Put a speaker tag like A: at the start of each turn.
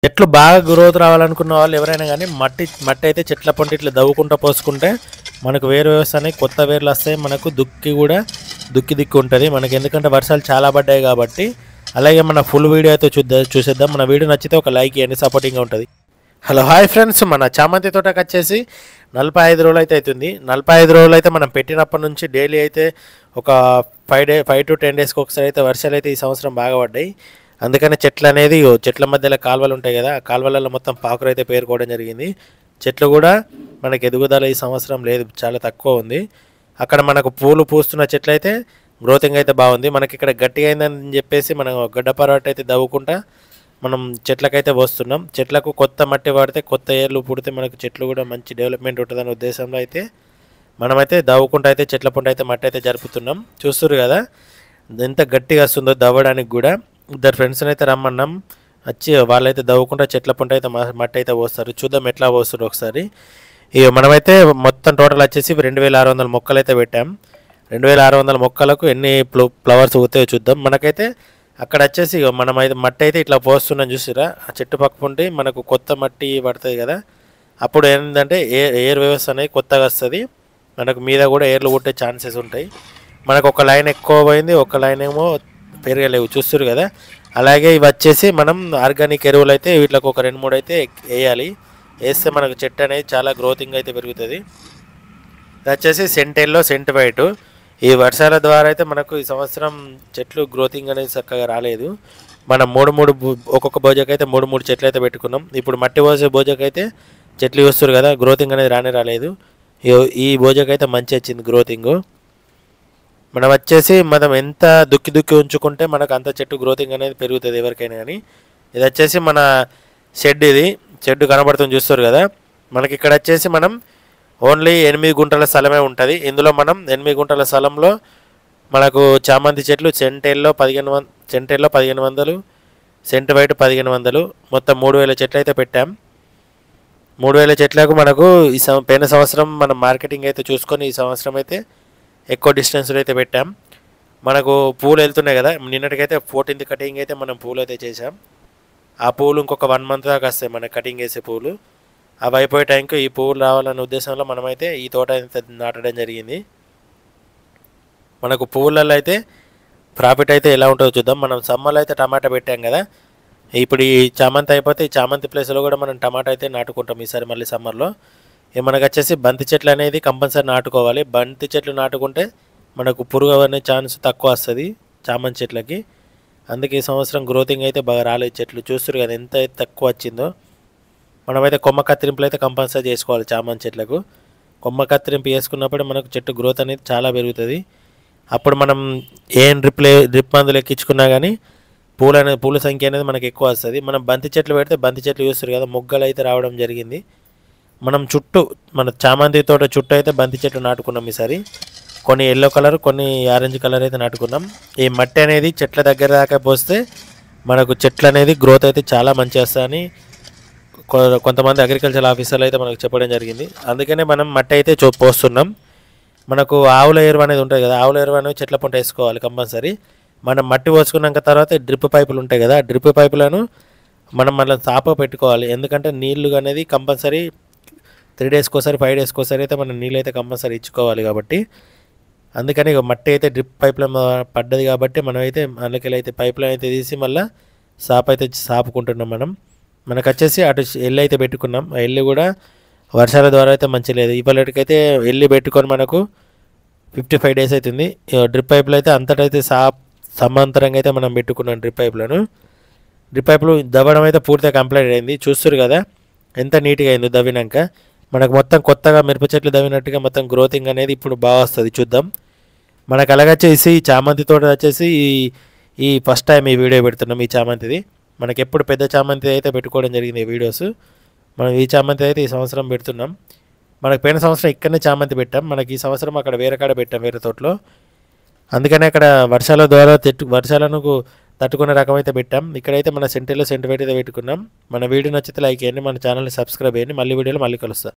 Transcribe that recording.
A: చెట్లు బాగా గ్రోత్ రావాలనుకున్న వాళ్ళు ఎవరైనా కానీ మట్టి అయితే చెట్ల పొంటి ఇట్లా దవ్వుకుంటూ పోసుకుంటే మనకు వేరు వ్యవస్థ అనేది కొత్త వేర్లు వస్తాయి. మనకు దుక్కి కూడా దుక్కి ఉంటుంది మనకి, ఎందుకంటే వర్షాలు చాలా పడ్డాయి కాబట్టి. అలాగే మన ఫుల్ వీడియో అయితే చూసేద్దాం. మన వీడియో నచ్చితే ఒక లైక్ ఇవ్వండి, సపోర్టింగ్గా ఉంటుంది. హలో హాయ్ ఫ్రెండ్స్, మన చామంతి తోటకు వచ్చేసి 45 రోజులు అయితే అవుతుంది. 45 రోజులు అయితే మనం పెట్టినప్పటి నుంచి డైలీ అయితే ఒక 5 to 10 డేస్కి ఒకసారి అయితే వర్షాలు అయితే ఈ సంవత్సరం బాగా పడ్డాయి. అందుకని చెట్లు అనేది చెట్ల మధ్యలో కాలువలు ఉంటాయి కదా, ఆ కాలువలలో మొత్తం పాకురు అయితే పేరుకోవడం జరిగింది. చెట్లు కూడా మనకి ఎదుగుదల ఈ సంవత్సరం లేదు, చాలా తక్కువ ఉంది. అక్కడ మనకు పూలు పూస్తున్న చెట్లు అయితే గ్రోతింగ్ అయితే బాగుంది. మనకి ఇక్కడ గట్టిగా అయిందని చెప్పేసి మనం గడ్డపరాట అయితే దవ్వుకుంటా మనం చెట్లకైతే పోస్తున్నాం. చెట్లకు కొత్త మట్టి వాడితే కొత్త ఏర్లు పుడితే మనకు చెట్లు కూడా మంచి డెవలప్మెంట్ ఉంటుందనే ఉద్దేశంలో అయితే మనమైతే దవ్వుకుంటూ అయితే చెట్ల పుంట అయితే మట్టి అయితే జరుపుతున్నాం. చూస్తున్నారు కదా ఎంత గట్టిగా వస్తుందో దవ్వడానికి కూడా. ఇద్దరు ఫ్రెండ్స్ని అయితే రమ్మన్నాం, వచ్చి వాళ్ళైతే దవ్వుకుంటా చెట్ల పుంట అయితే మట్టి అయితే పోస్తారు. చూద్దాం ఎట్లా పోస్తారు ఒకసారి. ఇక మనమైతే మొత్తం టోటల్ వచ్చేసి 2600 మొక్కలు అయితే పెట్టాం. 2600 మొక్కలకు ఎన్ని ఫ్లవర్స్ అవుతాయో చూద్దాం. మనకైతే అక్కడ వచ్చేసి మనం అయితే మట్టి అయితే ఇట్లా పోస్తున్నాం చూసిరా, ఆ చెట్టు పక్కకుంటే మనకు కొత్త మట్టి పడుతుంది కదా, అప్పుడు ఏంటంటే ఎయిర్ వ్యవస్థ అనేది కొత్తగా వస్తుంది. మనకు మీద కూడా ఎయిర్లు కొట్టే ఛాన్సెస్ ఉంటాయి. మనకు ఒక లైన్ ఎక్కువ పోయింది, ఒక లైన్ ఏమో పెరగలేవు, చూస్తారు కదా. అలాగే ఇవి వచ్చేసి మనం ఆర్గానిక్ ఎరువులు అయితే వీటికి ఒక 2-3 అయితే వేయాలి. వేస్తే మనకు చెట్టు అనేది చాలా గ్రోతింగ్ అయితే పెరుగుతుంది. ఇది వచ్చేసి సెంటెల్లో సెంట్ వైట్. ఈ వర్షాల ద్వారా అయితే మనకు ఈ సంవత్సరం చెట్లు గ్రోతింగ్ అనేది చక్కగా రాలేదు. మనం 3 ఒక్కొక్క బోజకైతే 3 చెట్లు అయితే పెట్టుకున్నాం. ఇప్పుడు మట్టి పోసే బోజకైతే చెట్లు చూస్తారు కదా, గ్రోతింగ్ అనేది రాలేదు. ఈ బోజకైతే మంచి వచ్చింది గ్రోతింగ్. మనం వచ్చేసి మనం ఎంత దుక్కి ఉంచుకుంటే మనకు అంత చెట్టు గ్రోతింగ్ అనేది పెరుగుతుంది ఎవరికైనా కానీ. ఇది వచ్చేసి మన షెడ్ కనబడుతుంది చూస్తారు కదా. మనకి ఇక్కడ వచ్చేసి మనం ఓన్లీ 8 గుంటల స్థలమే ఉంటుంది. ఇందులో మనం 8 గుంటల స్థలంలో మనకు చామంతి చెట్లు సెంటెల్లో 1500, సెంట్ వైట్ 1500, మొత్తం 3000 చెట్లు అయితే పెట్టాం. 3000 చెట్లకు మనకు పోయిన సంవత్సరం మనం మార్కెటింగ్ అయితే చూసుకొని ఈ సంవత్సరం అయితే ఎక్కువ డిస్టెన్స్లో అయితే పెట్టాం. మనకు పూలు వెళ్తున్నాయి కదా, నిన్నటికైతే 14th కటింగ్ అయితే మనం పూలు అయితే చేసాం. ఆ పూలు ఇంకొక 1 month దాకా వస్తాయి మనకు కటింగ్ చేసే పూలు. అవి అయిపోయే టైంకి ఈ పువ్వులు రావాలనే ఉద్దేశంలో మనమైతే ఈ తోట అయితే నాటడం జరిగింది. మనకు పువ్వులలో అయితే ప్రాఫిట్ అయితే ఎలా ఉంటుందో చూద్దాం. మనం సమ్మర్లో అయితే టమాటా పెట్టాం కదా, ఇప్పుడు ఈ చామంతి అయిపోతే ఈ చామంతి ప్లేస్లో కూడా మనం టమాటా అయితే నాటుకుంటాం ఈసారి మళ్ళీ సమ్మర్లో. మనకు వచ్చేసి బంతి చెట్లు అనేది కంపల్సరీ నాటుకోవాలి. బంతి చెట్లు నాటుకుంటే మనకు పురుగు అనే ఛాన్స్ తక్కువ వస్తుంది చామంతి చెట్లకి. అందుకే ఈ సంవత్సరం గ్రోతింగ్ అయితే బాగా రాలేదు. చెట్లు చూస్తారు కదా ఎంత తక్కువ వచ్చిందో. మనమైతే కొమ్మ కత్తిరింపులు అయితే కంపల్సరీ చేసుకోవాలి చామంతి చెట్లకు. కొమ్మ కత్తిరింపు చేసుకున్నప్పుడు మనకు చెట్టు గ్రోత్ అనేది చాలా పెరుగుతుంది. అప్పుడు మనం ఏం డ్రిప్ మందులు ఎక్కించుకున్నా కానీ పూల సంఖ్య అనేది మనకు ఎక్కువ వస్తుంది. మనం బంతి చెట్లు పెడితే బంతి చెట్లు చూస్తారు కదా మొగ్గలు అయితే రావడం జరిగింది. మనం మన చామంతి తోట చుట్టూ అయితే బంతి చెట్లు నాటుకున్నాం ఈసారి. కొన్ని ఎల్లో కలర్, కొన్ని ఆరెంజ్ కలర్ అయితే నాటుకున్నాం. ఈ మట్టి అనేది చెట్ల దగ్గర దాకా పోస్తే మనకు చెట్లు అనేది గ్రోత్ అయితే చాలా మంచి వస్తుందని కొంతమంది అగ్రికల్చర్ ఆఫీసర్లు అయితే మనకు చెప్పడం జరిగింది. అందుకనే మనం మట్టి అయితే పోస్తున్నాం. మనకు ఆవుల ఎరువు అనేది ఉంటుంది కదా, ఆవుల ఎరువు అనేది చెట్ల పంట వేసుకోవాలి కంపల్సరీ. మనం మట్టి పోసుకున్నాక తర్వాత డ్రిప్ పైపులు ఉంటాయి కదా, డ్రిప్ పైపులను మనం మళ్ళీ సాప పెట్టుకోవాలి. ఎందుకంటే నీళ్లు అనేది కంపల్సరీ 3 daysకి ఒకసారి 5 daysకి ఒకసారి అయితే మనం నీళ్ళు అయితే కంపల్సరీ ఇచ్చుకోవాలి. కాబట్టి అందుకని మట్టి అయితే డ్రిప్ పైపుల పడ్డది కాబట్టి మనం అయితే అందుకే అయితే పైపులైన్ అయితే తీసి మళ్ళీ సాపుకుంటున్నాం. మనకు వచ్చేసి అటు ఎల్లు అయితే పెట్టుకున్నాం. ఆ ఎల్లు కూడా వర్షాల ద్వారా అయితే మంచి లేదు. ఇప్పటికైతే ఎల్లు పెట్టుకొని మనకు 55 days అవుతుంది. డ్రిప్ పైపులు అయితే అంతటైతే సమాంతరంగా అయితే మనం పెట్టుకున్నాం డ్రిప్ పైపులు దవ్వడం అయితే పూర్తిగా కంప్లీట్ అయింది. చూస్తారు కదా ఎంత నీట్గా అయిందో దవ్వినాక. మనకు మొత్తం కొత్తగా మిరప చెట్లు దవ్వినట్టుగా మొత్తం గ్రోతింగ్ అనేది ఇప్పుడు బాగా వస్తుంది చూద్దాం. మనకు అలాగచ్చేసి ఈ చామంతి తోట వచ్చేసి ఈ ఫస్ట్ టైం ఈ వీడియో పెడుతున్నాం. ఈ చామంతిది మనకి ఎప్పుడు పెద్ద చామంతి అయితే పెట్టుకోవడం జరిగింది ఈ వీడియోస్. మనం ఈ చామంతి అయితే ఈ సంవత్సరం పెడుతున్నాం. మనకు పోయిన సంవత్సరం ఇక్కడనే చామంతి పెట్టాం. మనకి ఈ సంవత్సరం అక్కడ వేరే కాడ పెట్టాం, వేరే తోటలో. అందుకనే అక్కడ వర్షాలను తట్టుకునే రకం అయితే పెట్టాం. ఇక్కడైతే మన సెంటర్లో సెంటిమీటర్ అయితే పెట్టుకున్నాం. మన వీడియో నచ్చితే లైక్ చేయండి, మన ఛానల్ని సబ్స్క్రైబ్ చేయండి. మళ్ళీ వీడియోలో మళ్ళీ కలుస్తాం.